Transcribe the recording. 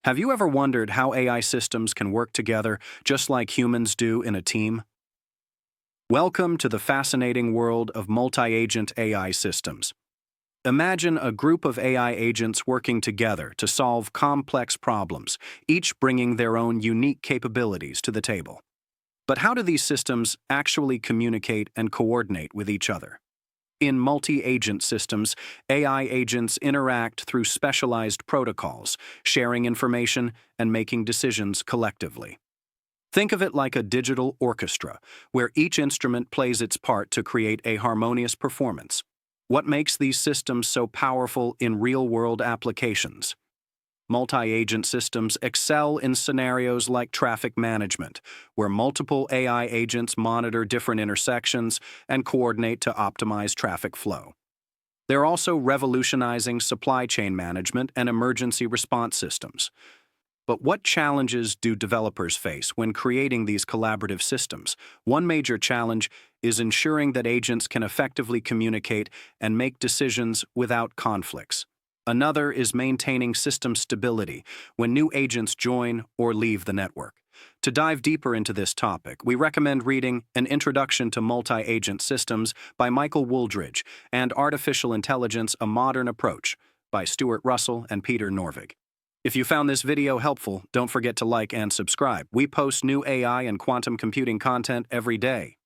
Have you ever wondered how AI systems can work together just like humans do in a team? Welcome to the fascinating world of multi-agent AI systems. Imagine a group of AI agents working together to solve complex problems, each bringing their own unique capabilities to the table. But how do these systems actually communicate and coordinate with each other? In multi-agent systems, AI agents interact through specialized protocols, sharing information and making decisions collectively. Think of it like a digital orchestra, where each instrument plays its part to create a harmonious performance. What makes these systems so powerful in real-world applications? Multi-agent systems excel in scenarios like traffic management, where multiple AI agents monitor different intersections and coordinate to optimize traffic flow. They're also revolutionizing supply chain management and emergency response systems. But what challenges do developers face when creating these collaborative systems? One major challenge is ensuring that agents can effectively communicate and make decisions without conflicts. Another is maintaining system stability when new agents join or leave the network. To dive deeper into this topic, we recommend reading An Introduction to Multi-Agent Systems by Michael Wooldridge and Artificial Intelligence: A Modern Approach by Stuart Russell and Peter Norvig. If you found this video helpful, don't forget to like and subscribe. We post new AI and quantum computing content every day.